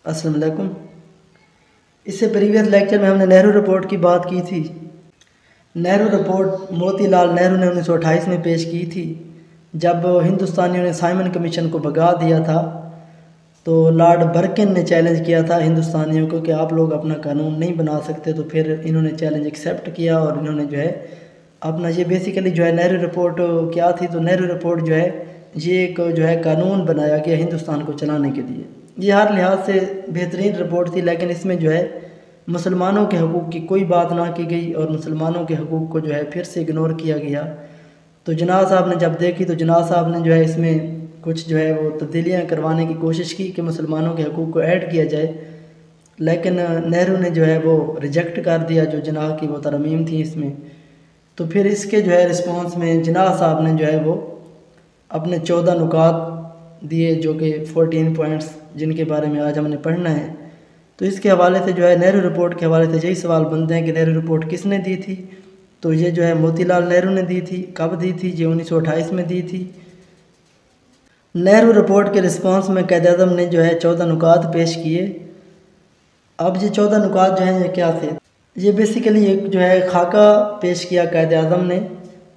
अस्सलाम वालेकुम। इससे प्रीवियस लेक्चर में हमने नेहरू रिपोर्ट की बात की थी। नेहरू रिपोर्ट मोतीलाल नेहरू ने 1928 में पेश की थी। जब हिंदुस्तानियों ने साइमन कमीशन को भगा दिया था तो लॉर्ड बर्किन ने चैलेंज किया था हिंदुस्तानियों को कि आप लोग अपना कानून नहीं बना सकते। तो फिर इन्होंने चैलेंज एक्सेप्ट किया और इन्होंने जो है अपना ये बेसिकली जो है नेहरू रिपोर्ट क्या थी, तो नेहरू रिपोर्ट जो है ये एक जो है कानून बनाया गया हिंदुस्तान को चलाने के लिए। ये हर लिहाज से बेहतरीन रिपोर्ट थी, लेकिन इसमें जो है मुसलमानों के हकूक़ की कोई बात ना की गई और मुसलमानों के हकूक़ को जो है फिर से इग्नोर किया गया। तो जनाब साहब ने जब देखी तो जनाब साहब ने जो है इसमें कुछ जो है वो तब्दीलियाँ करवाने की कोशिश की कि मुसलमानों के हकूक़ को ऐड किया जाए, लेकिन नेहरू ने जो है वो रिजेक्ट कर दिया जो जनाब की वो तरमीम थी इसमें। तो फिर इसके जो है रिस्पॉन्स में जनाब साहब ने जो है वो अपने 14 नुकात दिए, जो कि 14 पॉइंट्स जिनके बारे में आज हमने पढ़ना है। तो इसके हवाले से जो है नेहरू रिपोर्ट के हवाले से यही सवाल बनते हैं कि नेहरू रिपोर्ट किसने दी थी। तो ये जो है मोतीलाल नेहरू ने दी थी। कब दी थी? ये 1928 में दी थी। नेहरू रिपोर्ट के रिस्पॉन्स में क़ायद-ए-आज़म ने जो है 14 नुकात पेश किए। अब ये 14 नुकात जो हैं ये क्या थे? ये बेसिकली एक जो है खाका पेश किया क़ायद-ए-आज़म ने,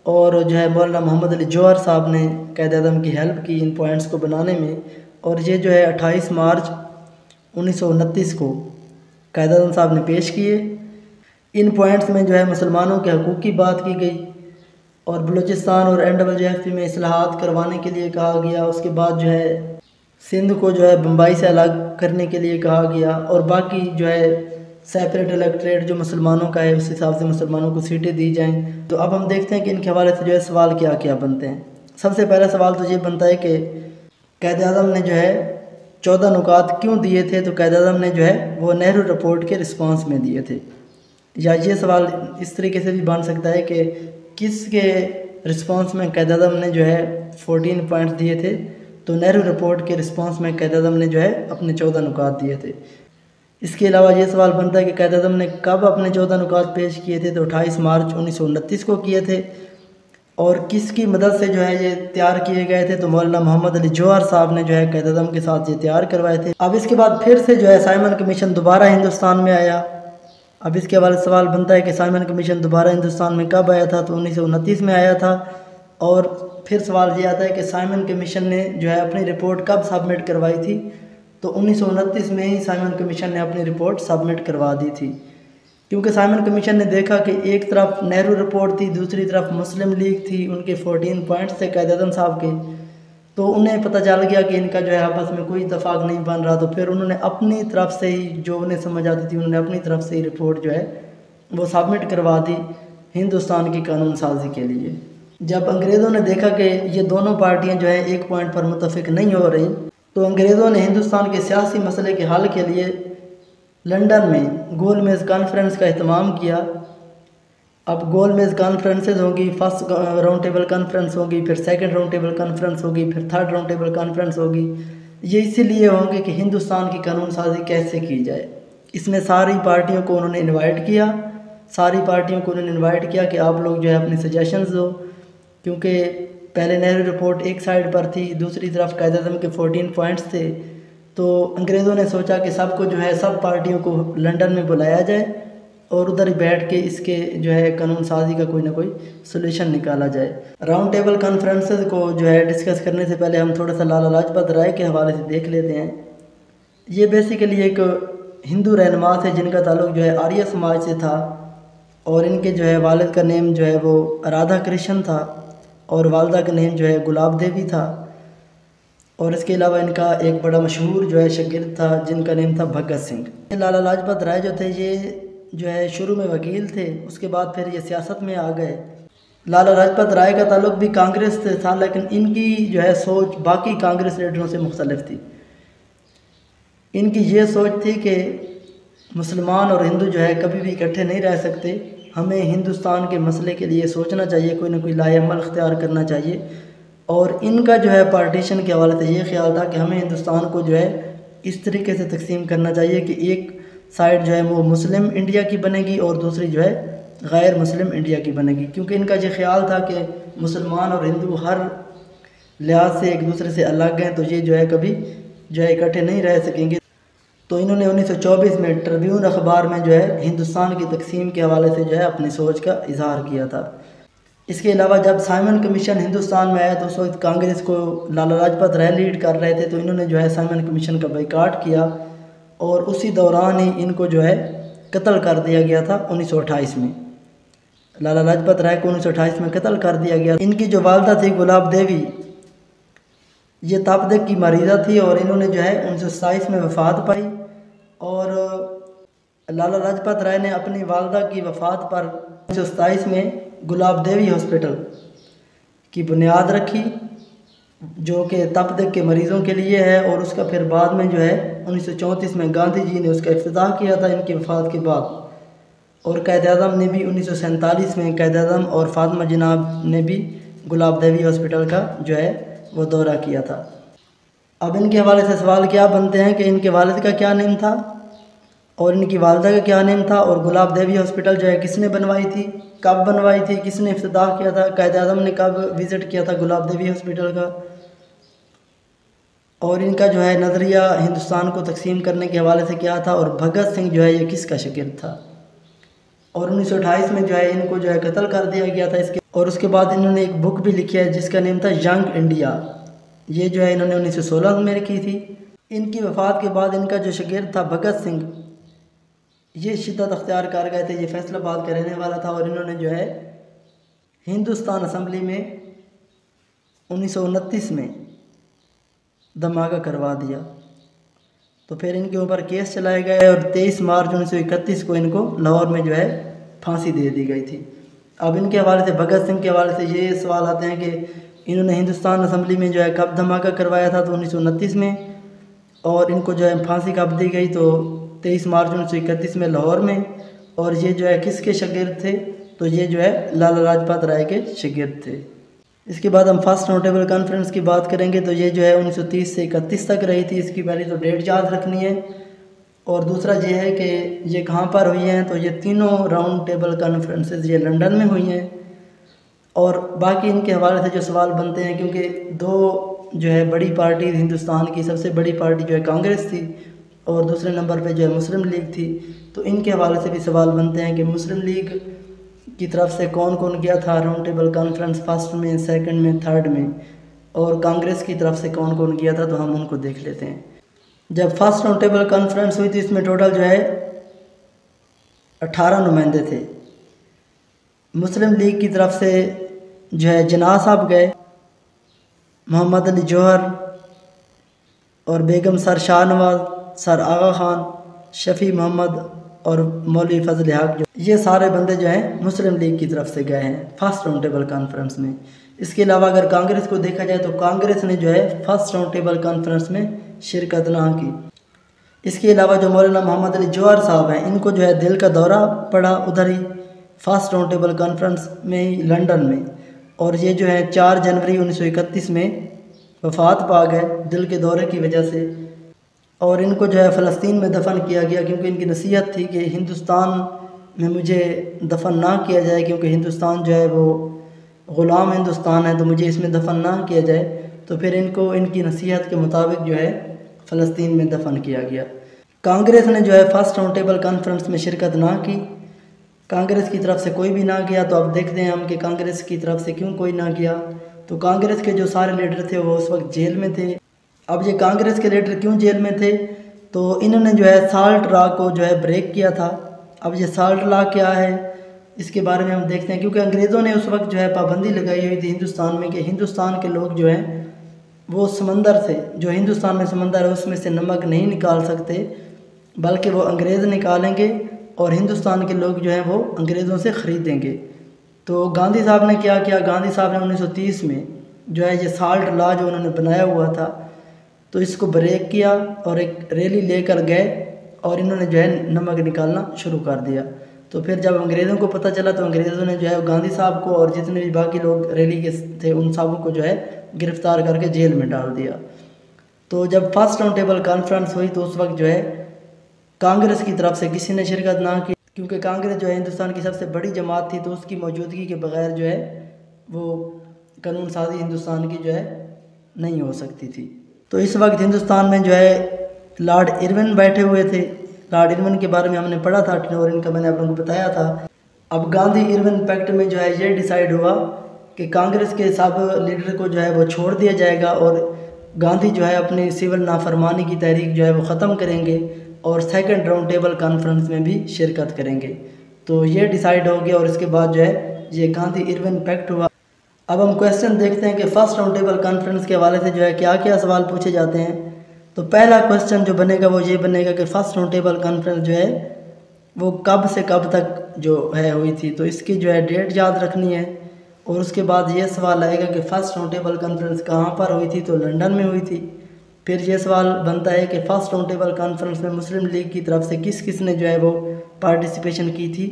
और जो है मौलाना मोहम्मद अली जौहर साहब ने क़ायद-ए-आज़म की हेल्प की इन पॉइंट्स को बनाने में। और ये जो है 28 मार्च 1929 को क़ायद-ए-आज़म साहब ने पेश किए। इन पॉइंट्स में जो है मुसलमानों के हकूक़ की बात की गई और बलूचिस्तान और NWJFP में इस्लाहात करवाने के लिए कहा गया। उसके बाद जो है सिंध को जो है बम्बई से अलग करने के लिए कहा गया, और बाकी जो है सेपरेट इलेक्ट्रेट जो मुसलमानों का है उस हिसाब से मुसलमानों को सीटें दी जाएं। तो अब हम देखते हैं कि इनके हवाले से जो है सवाल क्या क्या बनते हैं। सबसे पहला सवाल तो ये बनता है कि क़ायद-ए-आज़म ने जो है 14 नुकात क्यों दिए थे? तो क़ायद-ए-आज़म ने जो है वो नेहरू रिपोर्ट के रिस्पॉन्स में दिए थे। या ये सवाल इस तरीके से भी बन सकता है कि किसके रिस्पॉन्स में क़ायद-ए-आज़म ने जो है 14 पॉइंट्स दिए थे? तो नेहरू रिपोर्ट के रिस्पॉन्स में क़ायद-ए-आज़म ने जो है अपने 14 नुकात दिए थे। इसके अलावा ये सवाल बनता है कि क़ायद-ए-आज़म ने कब अपने 14 नुकात पेश किए थे? तो 28 मार्च 1929 को किए थे। और किसकी मदद से जो है ये तैयार किए गए थे? तो मौलाना मोहम्मद अली जौहर साहब ने जो है क़ायद-ए-आज़म के साथ ये तैयार करवाए थे। अब इसके बाद फिर से जो है साइमन कमीशन दोबारा हिंदुस्तान में आया। अब इसके हवाले सवाल बनता है कि साइमन कमीशन दोबारा हिंदुस्तान में कब आया था? तो 1929 में आया था। और फिर सवाल ये आता है कि साइमन कमीशन ने जो है अपनी रिपोर्ट कब सबमिट करवाई थी? तो 1929 में ही साइमन कमीशन ने अपनी रिपोर्ट सबमिट करवा दी थी, क्योंकि साइमन कमीशन ने देखा कि एक तरफ नेहरू रिपोर्ट थी, दूसरी तरफ मुस्लिम लीग थी, उनके 14 पॉइंट्स थे क़ायद-ए-आज़म साहब के। तो उन्हें पता चल गया कि इनका जो है आपस में कोई इत्तेफाक नहीं बन रहा। तो फिर उन्होंने अपनी तरफ से ही जो उन्हें समझ आती थी उन्होंने अपनी तरफ से ही रिपोर्ट जो है वो सबमिट करवा दी हिंदुस्तान की कानून साजी के लिए। जब अंग्रेज़ों ने देखा कि ये दोनों पार्टियां जो है एक पॉइंट पर मुत्तफिक नहीं हो रही, तो अंग्रेज़ों ने हिंदुस्तान के सियासी मसले के हल के लिए लंदन में गोल मेज़ कॉन्फ्रेंस का एहतमाम किया। अब गोल मेज़ कॉन्फ्रेंसेज होगी, फर्स्ट राउंड टेबल कॉन्फ्रेंस होगी, फिर सेकंड राउंड टेबल कॉन्फ्रेंस होगी, फिर थर्ड राउंड टेबल कॉन्फ्रेंस होगी। ये इसीलिए होंगे कि हिंदुस्तान की कानून साजी कैसे की जाए। इसमें सारी पार्टियों को उन्होंने इनवाइट किया, कि आप लोग जो है अपनी सजेशंस दो, क्योंकि पहले नेहरू रिपोर्ट एक साइड पर थी, दूसरी तरफ क़ायद-ए-आज़म के 14 पॉइंट्स थे। तो अंग्रेज़ों ने सोचा कि सबको जो है सब पार्टियों को लंदन में बुलाया जाए और उधर ही बैठ के इसके जो है कानून साजी का कोई ना कोई सोल्यूशन निकाला जाए। राउंड टेबल कॉन्फ्रेंसेस को जो है डिस्कस करने से पहले हम थोड़ा सा लाला लाजपत राय के हवाले से देख लेते हैं। ये बेसिकली एक हिंदू रहनुमा थे जिनका ताल्लुक़ जो है आर्य समाज से था, और इनके जो है वालिद का नेम जो है वो राधा कृष्ण था और वालदा का नेम जो है गुलाब देवी था। और इसके अलावा इनका एक बड़ा मशहूर जो है शागिर्द था जिनका नेम था भगत सिंह। लाला लाजपत राय जो थे ये जो है शुरू में वकील थे, उसके बाद फिर ये सियासत में आ गए। लाला लाजपत राय का ताल्लुक़ भी कांग्रेस से था, लेकिन इनकी जो है सोच बाकी कांग्रेस लीडरों से मुख्तलिफ थी। इनकी ये सोच थी कि मुसलमान और हिंदू जो है कभी भी इकट्ठे नहीं रह सकते, हमें हिंदुस्तान के मसले के लिए सोचना चाहिए, कोई ना कोई लाएअमल इख्तियार करना चाहिए। और इनका जो है पार्टीशन के हवाले से ये ख्याल था कि हमें हिंदुस्तान को जो है इस तरीके से तकसीम करना चाहिए कि एक साइड जो है वो मुस्लिम इंडिया की बनेगी और दूसरी जो है गैर मुस्लिम इंडिया की बनेगी, क्योंकि इनका ये ख्याल था कि मुसलमान और हिंदू हर लिहाज से एक दूसरे से अलग हैं, तो ये जो है कभी जो है इकट्ठे नहीं रह सकेंगे। तो इन्होंने 1924 में ट्रिब्यून अखबार में जो है हिंदुस्तान की तकसीम के हवाले से जो है अपनी सोच का इजहार किया था। इसके अलावा जब साइमन कमीशन हिंदुस्तान में आया तो उस वक्त कांग्रेस को लाला लाजपत राय लीड कर रहे थे, तो इन्होंने जो है साइमन कमीशन का बाइकाट किया और उसी दौरान ही इनको जो है कत्ल कर दिया गया था 1928 में। लाला लाजपत राय को 1928 में कत्ल कर दिया गया। इनकी जो वालदा थी गुलाब देवी, ये तापदक की मरीज़ा थी और इन्होंने जो है 1927 में वफ़ात पाई। और लाला लाजपत राय ने अपनी वालदा की वफ़ात पर 1927 में गुलाब देवी हॉस्पिटल की बुनियाद रखी, जो कि तापदक के मरीज़ों के लिए है। और उसका फिर बाद में जो है 1934 में गांधी जी ने उसका इफ्तिताह किया था इनकी वफ़ात के बाद। और कायद-ए-आज़म ने भी 1947 में कायद-ए-आज़म और फातिमा जनाब ने भी गुलाब देवी हॉस्पिटल का जो है वो दौरा किया था। अब इनके हवाले से सवाल क्या बनते हैं कि इनके वालिद का क्या नेम था और इनकी वालदा का क्या नेम था, और गुलाब देवी हॉस्पिटल जो है किसने बनवाई थी, कब बनवाई थी, किसने इफ्तिताह किया था, कायद-ए-आज़म ने कब विज़िट किया था गुलाब देवी हॉस्पिटल का, और इनका जो है नज़रिया हिंदुस्तान को तकसीम करने के हवाले से क्या था, और भगत सिंह जो है ये किसका शागिर्द था। और 1928 में जो है इनको जो है कत्ल कर दिया गया था। और उसके बाद इन्होंने एक बुक भी लिखी है जिसका नेम था यंग इंडिया, ये जो है इन्होंने 1916 में लिखी थी। इनकी वफ़ात के बाद इनका जो शागिर्द था भगत सिंह, ये शिद्दत अख्तियार कर गए थे, ये फैसलाबाद का रहने वाला था और इन्होंने जो है हिंदुस्तान असम्बली में 1929 में धमाका करवा दिया। तो फिर इनके ऊपर केस चलाए गए और 23 मार्च 1931 को इनको लाहौर में जो है फांसी दे दी गई थी। अब इनके हवाले से भगत सिंह के हवाले से ये सवाल आते हैं कि इन्होंने हिंदुस्तान असम्बली में जो है कब धमाका करवाया था, तो 1929 में, और इनको जो है फांसी कब दी गई, तो 23 मार्च 1931 में लाहौर में। और ये जो है किसके शागिर्द थे, तो ये जो है लाला लाजपत राय के शागिर्द थे। इसके बाद हम फर्स्ट नोटेबल कॉन्फ्रेंस की बात करेंगे, तो ये जो है 1930 से 31 तक रही थी। इसकी पहली तो डेट याद रखनी है, और दूसरा ये है कि ये कहाँ पर हुई हैं, तो ये तीनों राउंड टेबल कॉन्फ्रेंसेस ये लंदन में हुई हैं। और बाकी इनके हवाले से जो सवाल बनते हैं, क्योंकि दो जो है बड़ी पार्टी हिंदुस्तान की, सबसे बड़ी पार्टी जो है कांग्रेस थी और दूसरे नंबर पे जो है मुस्लिम लीग थी, तो इनके हवाले से भी सवाल बनते हैं कि मुस्लिम लीग की तरफ से कौन कौन गया था राउंड टेबल कॉन्फ्रेंस, फर्स्ट में, सेकंड में, थर्ड में, और कांग्रेस की तरफ से कौन कौन गया था, तो हम उनको देख लेते हैं। जब फर्स्ट राउंड टेबल कॉन्फ्रेंस हुई थी इसमें टोटल जो है 18 नुमाइंदे थे। मुस्लिम लीग की तरफ से जो है जिन्ना साहब गए, मोहम्मद अली जौहर और बेगम सर शाहनवाज, सर आगा खान, शफ़ी मोहम्मद और मौलवी फजल हक, जो ये सारे बंदे जो हैं मुस्लिम लीग की तरफ से गए हैं फर्स्ट राउंड टेबल कॉन्फ्रेंस में। इसके अलावा अगर कांग्रेस को देखा जाए तो कांग्रेस ने जो है फर्स्ट राउंड टेबल कॉन्फ्रेंस में शिरकत ना की। इसके अलावा जो मौलाना मोहम्मद अली जौहर साहब हैं, इनको जो है दिल का दौरा पड़ा उधर ही फर्स्ट राउंड टेबल कॉन्फ्रेंस में ही लंदन में, और ये जो है 4 जनवरी 1931 में वफ़ात पा गए दिल के दौरे की वजह से। और इनको जो है फ़लस्तीन में दफन किया गया, क्योंकि इनकी नसीहत थी कि हिंदुस्तान में मुझे दफन ना किया जाए, क्योंकि हिंदुस्तान जो है वो ग़ुलाम हिंदुस्तान है, तो मुझे इसमें दफन ना किया जाए। तो फिर इनको इनकी नसीहत के मुताबिक जो है फ़लस्तीन में दफन किया गया। कांग्रेस ने जो है फर्स्ट राउंड टेबल कॉन्फ्रेंस में शिरकत ना की, कांग्रेस की तरफ से कोई भी ना किया। तो अब देखते हैं हम कि कांग्रेस की तरफ से क्यों कोई ना किया। तो कांग्रेस के जो सारे लीडर थे वो उस वक्त जेल में थे। अब ये कांग्रेस के लीडर क्यों जेल में थे, तो इन्होंने जो है साल्ट लॉ को जो है ब्रेक किया था। अब ये साल्ट लॉ क्या है इसके बारे में हम देखते हैं, क्योंकि अंग्रेज़ों ने उस वक्त जो है पाबंदी लगाई हुई थी हिंदुस्तान में कि हिंदुस्तान के लोग जो हैं वो समंदर से, जो हिंदुस्तान में समंदर है उसमें से नमक नहीं निकाल सकते, बल्कि वो अंग्रेज़ निकालेंगे और हिंदुस्तान के लोग जो हैं वो अंग्रेज़ों से ख़रीदेंगे। तो गांधी साहब ने क्या किया, गांधी साहब ने 1930 में जो है ये साल्ट लॉ जो उन्होंने बनाया हुआ था, तो इसको ब्रेक किया और एक रैली लेकर गए और इन्होंने जो है नमक निकालना शुरू कर दिया। तो फिर जब अंग्रेज़ों को पता चला तो अंग्रेज़ों ने जो है गांधी साहब को और जितने भी बाकी लोग रैली के थे उन सबों को जो है गिरफ़्तार करके जेल में डाल दिया। तो जब फर्स्ट राउंड टेबल कॉन्फ्रेंस हुई तो उस वक्त जो है कांग्रेस की तरफ से किसी ने शिरकत ना की, क्योंकि कांग्रेस जो है हिंदुस्तान की सबसे बड़ी जमात थी, तो उसकी मौजूदगी के बगैर जो है वो कानून साजी हिंदुस्तान की जो है नहीं हो सकती थी। तो इस वक्त हिंदुस्तान में जो है लॉर्ड इरविन बैठे हुए थे। लॉर्ड इरविन के बारे में हमने पढ़ा था और इनका मैंने आप लोगों को बताया था। अब गांधी इरविन पैक्ट में जो है ये डिसाइड हुआ कि कांग्रेस के सब लीडर को जो है वो छोड़ दिया जाएगा और गांधी जो है अपनी सिविल नाफरमानी की तहरीक जो है वो ख़त्म करेंगे और सेकंड राउंड टेबल कॉन्फ्रेंस में भी शिरकत करेंगे। तो ये डिसाइड हो गया और इसके बाद जो है ये गांधी इरविन पैक्ट हुआ। अब हम क्वेश्चन देखते हैं कि फर्स्ट राउंड टेबल कॉन्फ्रेंस के हवाले से जो है क्या क्या सवाल पूछे जाते हैं। तो पहला क्वेश्चन जो बनेगा वो ये बनेगा कि फर्स्ट राउंड टेबल कॉन्फ्रेंस जो है वो कब से कब तक जो है हुई थी, तो इसकी जो है डेट याद रखनी है। और उसके बाद ये सवाल आएगा कि फर्स्ट राउंड टेबल कॉन्फ्रेंस कहाँ पर हुई थी, तो लंदन में हुई थी। फिर ये सवाल बनता है कि फर्स्ट राउंड टेबल कॉन्फ्रेंस में मुस्लिम लीग की तरफ से किस किस ने जो है वो पार्टिसिपेशन की थी,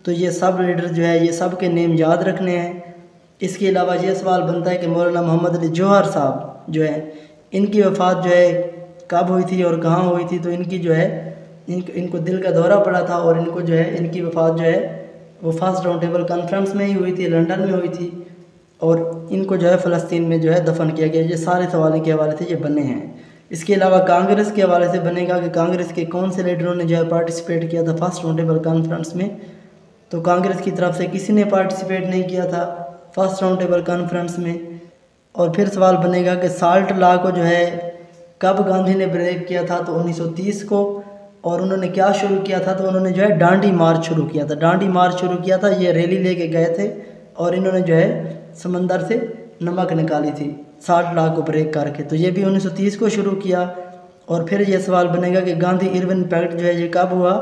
तो ये सब लीडर जो है ये सब के नेम याद रखने हैं। इसके अलावा ये सवाल बनता है कि मौलाना मोहम्मद अली जौहर साहब जो है इनकी वफ़ात जो है कब हुई थी और कहाँ हुई थी, तो इनकी जो है इनको दिल का दौरा पड़ा था और इनको जो है इनकी वफ़ात जो है वो फर्स्ट राउंड टेबल कॉन्फ्रेंस में ही हुई थी, लंदन में हुई थी। और इनको जो है फ़लस्तीन में जो है दफन किया गया। ये सारे सवाल के हवाले से ये बने हैं। इसके अलावा कांग्रेस के हवाले से बनेगा कि कांग्रेस के कौन से लीडरों ने जो है पार्टिसिपेट किया था फर्स्ट राउंड टेबल कॉन्फ्रेंस में, तो कांग्रेस की तरफ से किसी ने पार्टिसिपेट नहीं किया था फर्स्ट राउंड टेबल कॉन्फ्रेंस में। और फिर सवाल बनेगा कि साल्ट लॉ को जो है कब गांधी ने ब्रेक किया था, तो 1930 को। और उन्होंने क्या शुरू किया था, तो उन्होंने जो है डांडी मार्च शुरू किया था। डांडी मार्च शुरू किया था, ये रैली लेके गए थे और इन्होंने जो है समंदर से नमक निकाली थी साल्ट लॉ को ब्रेक करके, तो ये भी 1930 को शुरू किया। और फिर ये सवाल बनेगा कि गांधी इरविन पैक्ट जो है ये कब हुआ,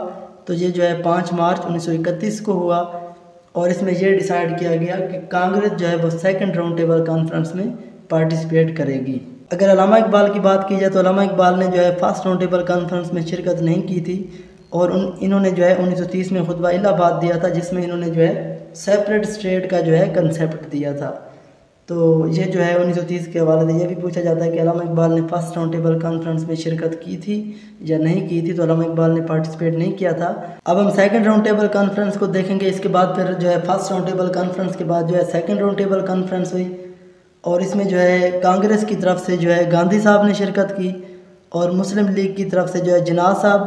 तो ये जो है 5 मार्च 1931 को हुआ। और इसमें यह डिसाइड किया गया कि कांग्रेस जो है वो सेकंड राउंड टेबल कॉन्फ्रेंस में पार्टिसिपेट करेगी। अगर अल्लामा इकबाल की बात की जाए तो अल्लामा इकबाल ने जो है फर्स्ट राउंड टेबल कॉन्फ्रेंस में शिरकत नहीं की थी और इन्होंने जो है 1930 में खुतबा इलाहाबाद दिया था, जिसमें इन्होंने जो है सेपरेट स्टेट का जो है कंसेप्ट दिया था। तो ये जो है 1930 के हवाले से ये भी पूछा जाता है कि अल्लामा इकबाल ने फर्स्ट राउंड टेबल कॉन्फ्रेंस में शिरकत की थी या नहीं की थी, तो अल्लामा इकबाल ने पार्टिसिपेट नहीं किया था। अब हम सेकंड राउंड टेबल कॉन्फ्रेंस को देखेंगे। इसके बाद फिर जो है फर्स्ट राउंड टेबल कॉन्फ्रेंस के बाद जो है सेकंड राउंड टेबल कॉन्फ्रेंस हुई और इसमें जो है कांग्रेस की तरफ से जो है गांधी साहब ने शिरकत की और मुस्लिम लीग की तरफ से जो है जिन्ना साहब,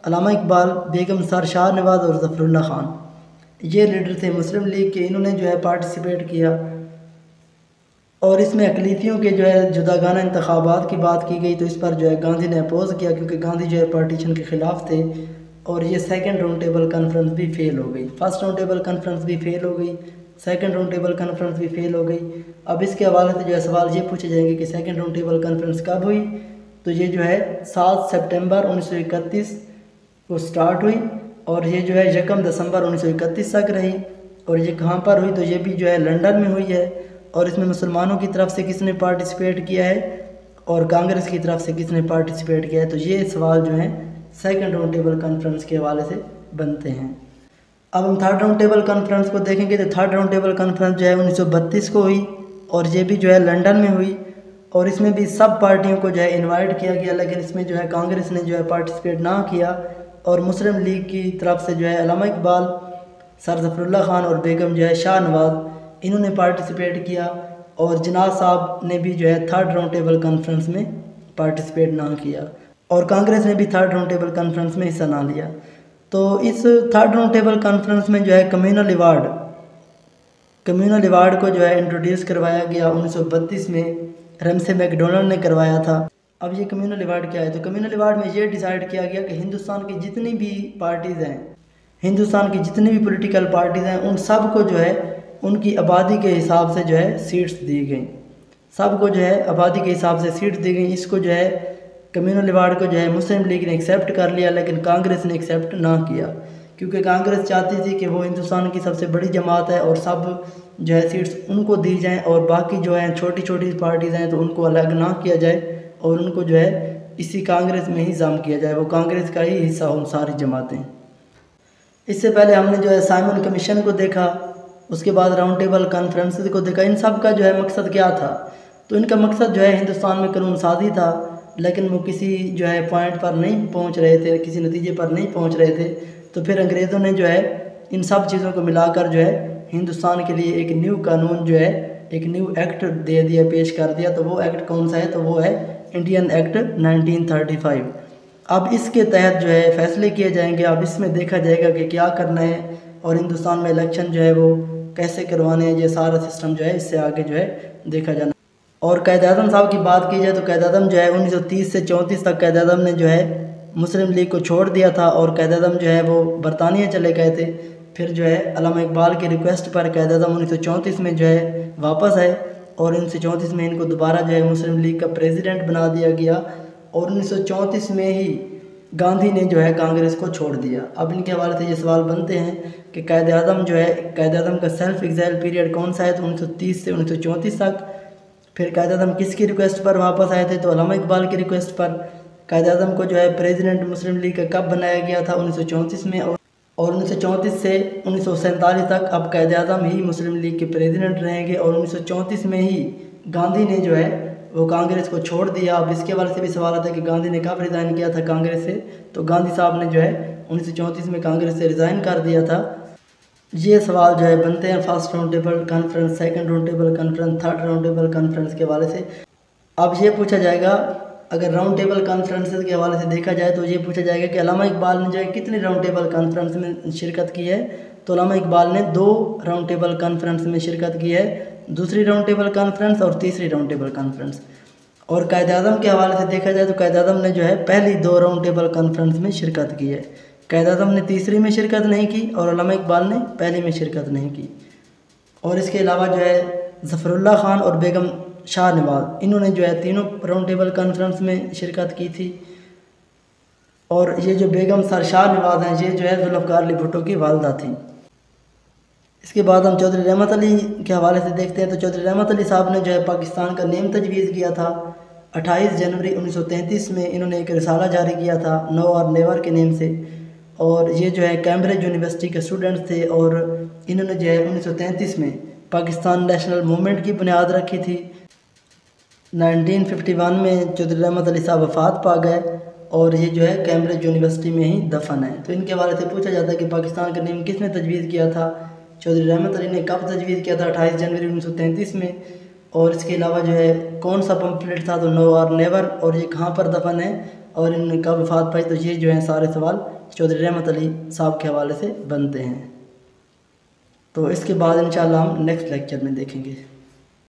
अल्लामा इकबाल, बेगम सर शाह नवाज और ज़फ़रुल्लाह खान, ये लीडर थे मुस्लिम लीग के, इन्होंने जो है पार्टिसिपेट किया। और इसमें अक़लीतियों के जो है जुदागाना इंतखाबात की बात की गई, तो इस पर जो है गांधी ने अपोज़ किया क्योंकि गांधी जो है पार्टीशन के ख़िलाफ़ थे। और ये सेकंड राउंड टेबल कॉन्फ्रेंस भी फेल हो गई। फर्स्ट राउंड टेबल कॉन्फ्रेंस भी फेल हो गई, सेकंड राउंड टेबल कॉन्फ्रेंस भी फेल हो गई। अब इसके हवाले से जो है सवाल ये पूछे जाएंगे कि सेकंड राउंड टेबल कॉन्फ्रेंस कब हुई, तो ये जो है 7 सितंबर 1931 को स्टार्ट हुई और ये जो है 1 दिसंबर 1931 तक रही। और ये कहाँ पर हुई, तो ये भी जो है लंदन में हुई है। और इसमें मुसलमानों की तरफ से किसने पार्टिसिपेट किया है और कांग्रेस की तरफ से किसने पार्टिसिपेट किया है, तो ये सवाल जो हैं सेकंड राउंड टेबल कॉन्फ्रेंस के हवाले से बनते हैं। अब हम थर्ड राउंड टेबल कॉन्फ्रेंस को देखेंगे। तो थर्ड राउंड टेबल कॉन्फ्रेंस जो है 1932 को हुई और ये भी जो है लंदन में हुई और इसमें भी सब पार्टियों को जो है इनवाइट किया गया, लेकिन इसमें जो है कांग्रेस ने जो है पार्टिसिपेट ना किया। और मुस्लिम लीग की तरफ से जो है अल्लामा इकबाल, सर ज़फ़रुल्लाह खान और बेगम जो है शाह नवाज, इन्होंने पार्टिसिपेट किया। और जिन्ना साहब ने भी जो है थर्ड राउंड टेबल कॉन्फ्रेंस में पार्टिसिपेट ना किया और कांग्रेस ने भी थर्ड राउंड टेबल कॉन्फ्रेंस में हिस्सा ना लिया। तो इस थर्ड राउंड टेबल कॉन्फ्रेंस में जो है कम्युनल अवार्ड को जो है इंट्रोड्यूस करवाया गया 1932 में, रमसे मैकडोनल्ड ने करवाया था। अब ये कम्युनल अवार्ड क्या है, तो कम्युनल अवार्ड में ये डिसाइड किया गया कि हिंदुस्तान की जितनी भी पार्टीज़ हैं, हिंदुस्तान की जितनी भी पॉलिटिकल पार्टीज़ हैं, उन सब को जो है उनकी आबादी के हिसाब से जो है सीट्स दी गई। सबको जो है आबादी के हिसाब से सीट्स दी गई। इसको जो है कम्युनल अवार्ड को जो है मुस्लिम लीग ने एक्सेप्ट कर लिया, लेकिन कांग्रेस ने एक्सेप्ट ना किया क्योंकि कांग्रेस चाहती थी कि वो हिंदुस्तान की सबसे बड़ी जमात है और सब जो है सीट्स उनको दी जाएं और बाकी जो है छोटी छोटी पार्टीज़ हैं तो उनको अलग ना किया जाए और उनको जो है इसी कांग्रेस में ही जाम किया जाए, वो कांग्रेस का ही हिस्सा हो सारी जमातें। इससे पहले हमने जो है साइमन कमीशन को देखा, उसके बाद राउंड टेबल कॉन्फ्रेंस को देखा। इन सब का जो है मकसद क्या था, तो इनका मकसद जो है हिंदुस्तान में कानून साजी था, लेकिन वो किसी जो है पॉइंट पर नहीं पहुंच रहे थे, किसी नतीजे पर नहीं पहुंच रहे थे। तो फिर अंग्रेज़ों ने जो है इन सब चीज़ों को मिलाकर जो है हिंदुस्तान के लिए एक न्यू कानून जो है एक न्यू एक्ट दे दिया, पेश कर दिया। तो वो एक्ट कौन सा है, तो वो है इंडियन एक्ट 1935। अब इसके तहत जो है फैसले किए जाएंगे। अब इसमें देखा जाएगा कि क्या करना है और हिंदुस्तान में इलेक्शन जो है वो कैसे करवाने हैं। ये सारा सिस्टम जो है इससे आगे जो है देखा जाना। और क़ायद आज़म साहब की बात की जाए तो क़ायद आज़म जो है 1930 से 34 तक क़ायद आज़म ने जो है मुस्लिम लीग को छोड़ दिया था और क़ायद आज़म जो है वो बरतानिया चले गए थे। फिर जो है अल्लामा इकबाल की रिक्वेस्ट पर क़ायद आज़म 1934 में जो है वापस आए और 1934 में इनको दोबारा जो है मुस्लिम लीग का प्रेसिडेंट बना दिया गया और 1934 में ही गांधी ने जो है कांग्रेस को छोड़ दिया। अब इनके हवाले से ये सवाल बनते हैं कि क़ायद आज़म जो है क़ायद आज़म का सेल्फ एग्जाइल पीरियड कौन सा है, तो 1930 से 1934 तक। फिर क़ायद आज़म किसकी रिक्वेस्ट पर वापस आए थे, तो अल्लामा इकबाल की रिक्वेस्ट पर। क़ायद आज़म को जो है प्रेसिडेंट मुस्लिम लीग का कब बनाया गया था, 1934 में। और 1934 से 1947 तक अब क़ायद आज़म ही मुस्लिम लीग के प्रेसिडेंट रहेंगे और 1934 में ही गांधी ने जो है वो कांग्रेस को छोड़ दिया। अब इसके बारे से भी सवाल आता है कि गांधी ने कब रिज़ाइन किया था कांग्रेस से, तो गांधी साहब ने जो है 1934 में कांग्रेस से रिज़ाइन कर दिया था। ये सवाल जो है बनते हैं first round table conference, second round table conference, third round table conference के हवाले से। अब ये पूछा जाएगा, अगर राउंड टेबल कॉन्फ्रेंस के हवाले से देखा जाए तो ये पूछा जाएगा कि अल्लामा इकबाल ने जो है कितनी राउंड टेबल कॉन्फ्रेंस में शिरकत की है, तो अल्लामा इकबाल ने 2 राउंड टेबल कॉन्फ्रेंस में शिरकत की है, दूसरी राउंड टेबल कॉन्फ्रेंस और तीसरी राउंड टेबल कॉन्फ्रेंस। और क़ायद आज़म के हवाले से देखा जाए तो क़ायद आज़म ने जो है पहली 2 राउंड टेबल कॉन्फ्रेंस में शिरकत की है। क़ायद आज़म ने तीसरी में शिरकत नहीं की और अल्लामा इकबाल ने पहली में शिरकत नहीं की। और इसके अलावा जो है ज़फ़रुल्लाह ख़ान और बेगम शाह नवाज़, इन्होंने जो है तीनों राउंड टेबल कॉन्फ्रेंस में शिरकत की थी। और ये जो बेगम सर शाह नवाज़ हैं, ये जो है ज़ुल्फ़िकार अली भुट्टो की वालदा थी। इसके बाद हम चौधरी रहमत अली के हवाले से देखते हैं। तो चौधरी रहमत अली साहब ने जो है पाकिस्तान का नेम तजवीज़ किया था। 28 जनवरी 1933 में इन्होंने एक रिसाला जारी किया था नो और नेवर के नेम से। और ये जो है कैम्ब्रिज यूनिवर्सिटी के स्टूडेंट्स थे और इन्होंने जो है 1933 में पाकिस्तान नेशनल मूवमेंट की बुनियाद रखी थी। 1951 में चौधरी रहमत अली साहब वफ़ात पा गए और ये जो है कैम्ब्रिज यूनिवर्सिटी में ही दफन है। तो इनके हवाले से पूछा जाता है कि पाकिस्तान का नेम किसने तजवीज़ किया था, चौधरी रहमत अली ने कब तजवीज़ किया था, 28 जनवरी 1933 में। और इसके अलावा जो है कौन सा पम्पलेट था, तो नो और नेवर, और ये कहाँ पर दफन है और इन्होंने कब वफ़ात पाई। तो ये जो है सारे सवाल चौधरी रहमत अली साहब के हवाले से बनते हैं। तो इसके बाद इंशाअल्लाह हम नेक्स्ट लेक्चर में देखेंगे।